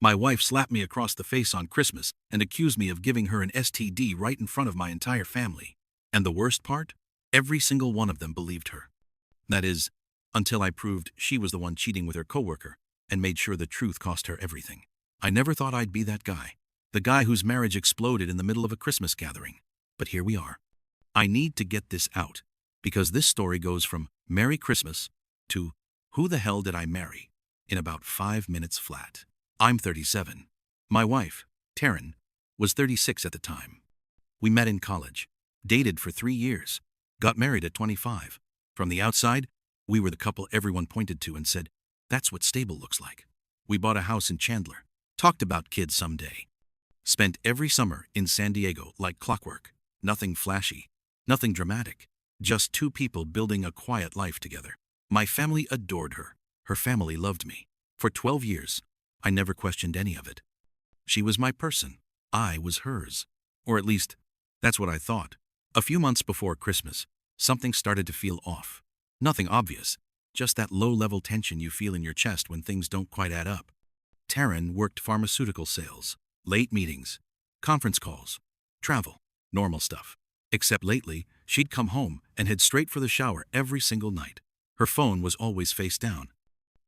My wife slapped me across the face on Christmas and accused me of giving her an STD right in front of my entire family. And the worst part? Every single one of them believed her. That is, until I proved she was the one cheating with her coworker and made sure the truth cost her everything. I never thought I'd be that guy. The guy whose marriage exploded in the middle of a Christmas gathering. But here we are. I need to get this out, because this story goes from Merry Christmas to Who the hell did I marry? In about 5 minutes flat. I'm 37. My wife, Taryn, was 36 at the time. We met in college, dated for 3 years, got married at 25. From the outside, we were the couple everyone pointed to and said, "That's what stable looks like." We bought a house in Chandler, talked about kids someday. Spent every summer in San Diego like clockwork. Nothing flashy, nothing dramatic, just two people building a quiet life together. My family adored her. Her family loved me. For 12 years, I never questioned any of it. She was my person. I was hers. Or at least, that's what I thought. A few months before Christmas, something started to feel off. Nothing obvious, just that low-level tension you feel in your chest when things don't quite add up. Taryn worked pharmaceutical sales, late meetings, conference calls, travel, normal stuff. Except lately, she'd come home and head straight for the shower every single night. Her phone was always face down.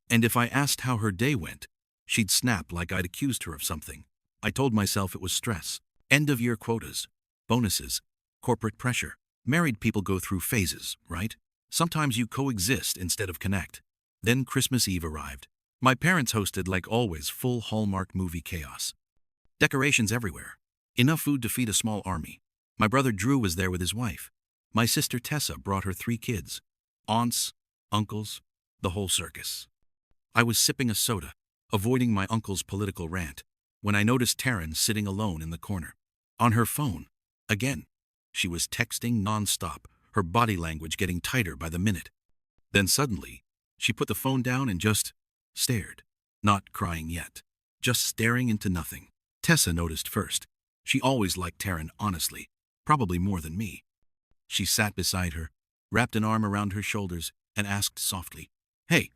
And if I asked how her day went, she'd snap like I'd accused her of something. I told myself it was stress, end-of-year quotas, bonuses, corporate pressure. Married people go through phases, right? Sometimes you coexist instead of connect. Then Christmas Eve arrived. My parents hosted, like always, full Hallmark movie chaos. Decorations everywhere. Enough food to feed a small army. My brother Drew was there with his wife. My sister Tessa brought her 3 kids. Aunts, uncles, the whole circus. I was sipping a soda, avoiding my uncle's political rant, when I noticed Taryn sitting alone in the corner. On her phone. Again. She was texting non-stop, her body language getting tighter by the minute. Then suddenly, she put the phone down and just stared. Not crying yet. Just staring into nothing. Tessa noticed first. She always liked Taryn, honestly. Probably more than me. She sat beside her, wrapped an arm around her shoulders, and asked softly, "Hey,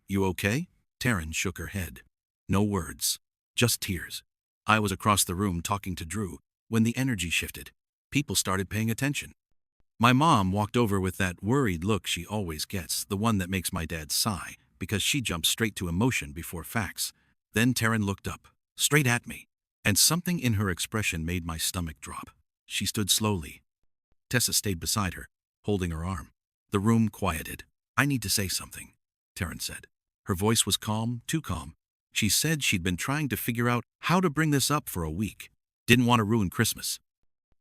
you okay?" Taryn shook her head. No words. Just tears. I was across the room talking to Drew when the energy shifted. People started paying attention. My mom walked over with that worried look she always gets, the one that makes my dad sigh, because she jumps straight to emotion before facts. Then Taryn looked up, straight at me, and something in her expression made my stomach drop. She stood slowly. Tessa stayed beside her, holding her arm. The room quieted. "I need to say something," Taryn said. Her voice was calm, too calm. She said she'd been trying to figure out how to bring this up for a week. Didn't want to ruin Christmas.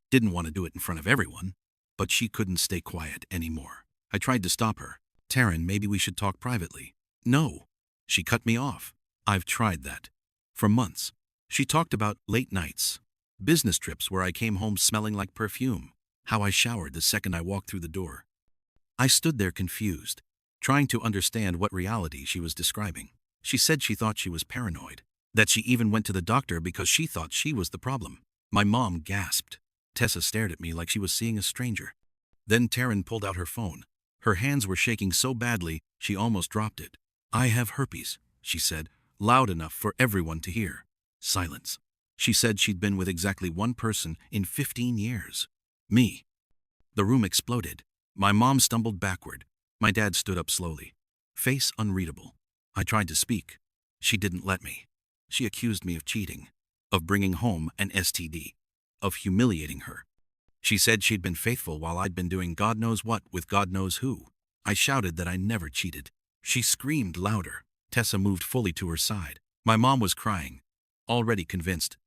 Didn't want to do it in front of everyone. But she couldn't stay quiet anymore. I tried to stop her. "Taryn, maybe we should talk privately." "No." She cut me off. "I've tried that. For months." She talked about late nights, business trips where I came home smelling like perfume, how I showered the second I walked through the door. I stood there confused, trying to understand what reality she was describing. She said she thought she was paranoid, that she even went to the doctor because she thought she was the problem. My mom gasped. Tessa stared at me like she was seeing a stranger. Then Taryn pulled out her phone. Her hands were shaking so badly, she almost dropped it. "I have herpes," she said, loud enough for everyone to hear. Silence. She said she'd been with exactly one person in 15 years. Me. The room exploded. My mom stumbled backward. My dad stood up slowly, face unreadable. I tried to speak. She didn't let me. She accused me of cheating, of bringing home an STD, of humiliating her. She said she'd been faithful while I'd been doing God knows what with God knows who. I shouted that I never cheated. She screamed louder. Tessa moved fully to her side. My mom was crying, already convinced.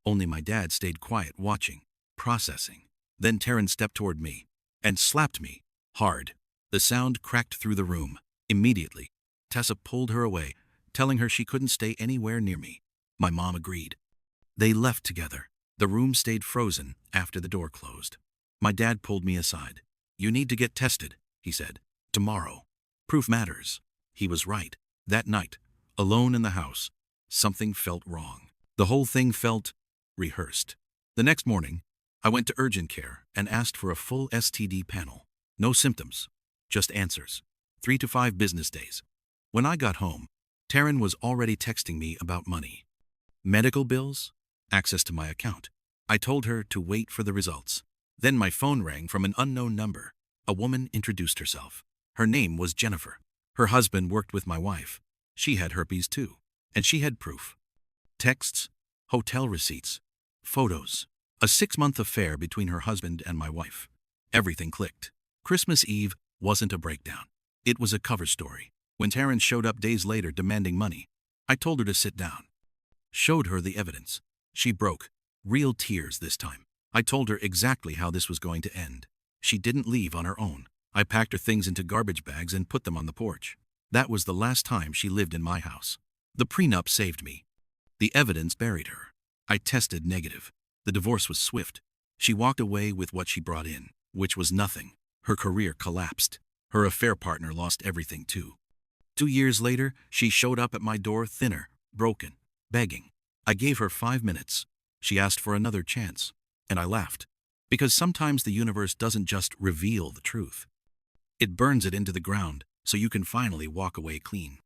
Only my dad stayed quiet, watching, processing. Then Taryn stepped toward me and slapped me, hard. The sound cracked through the room. Immediately, Tessa pulled her away, telling her she couldn't stay anywhere near me. My mom agreed. They left together. The room stayed frozen after the door closed. My dad pulled me aside. "You need to get tested," he said. "Tomorrow. Proof matters." He was right. That night, alone in the house, something felt wrong. The whole thing felt rehearsed. The next morning, I went to urgent care and asked for a full STD panel. No symptoms, just answers. 3 to 5 business days. When I got home, Taryn was already texting me about money. medical bills, access to my account. I told her to wait for the results. Then my phone rang from an unknown number. A woman introduced herself. Her name was Jennifer. Her husband worked with my wife. She had herpes too, and she had proof. Texts, hotel receipts, photos. A 6-month affair between her husband and my wife. Everything clicked. Christmas Eve wasn't a breakdown. It was a cover story. When Taryn showed up days later demanding money, I told her to sit down. Showed her the evidence. She broke. Real tears this time. I told her exactly how this was going to end. She didn't leave on her own. I packed her things into garbage bags and put them on the porch. That was the last time she lived in my house. The prenup saved me. The evidence buried her. I tested negative. The divorce was swift. She walked away with what she brought in, which was nothing. Her career collapsed. Her affair partner lost everything too. 2 years later, she showed up at my door thinner, broken, begging. I gave her 5 minutes. She asked for another chance, and I laughed. Because sometimes the universe doesn't just reveal the truth. It burns it into the ground so you can finally walk away clean.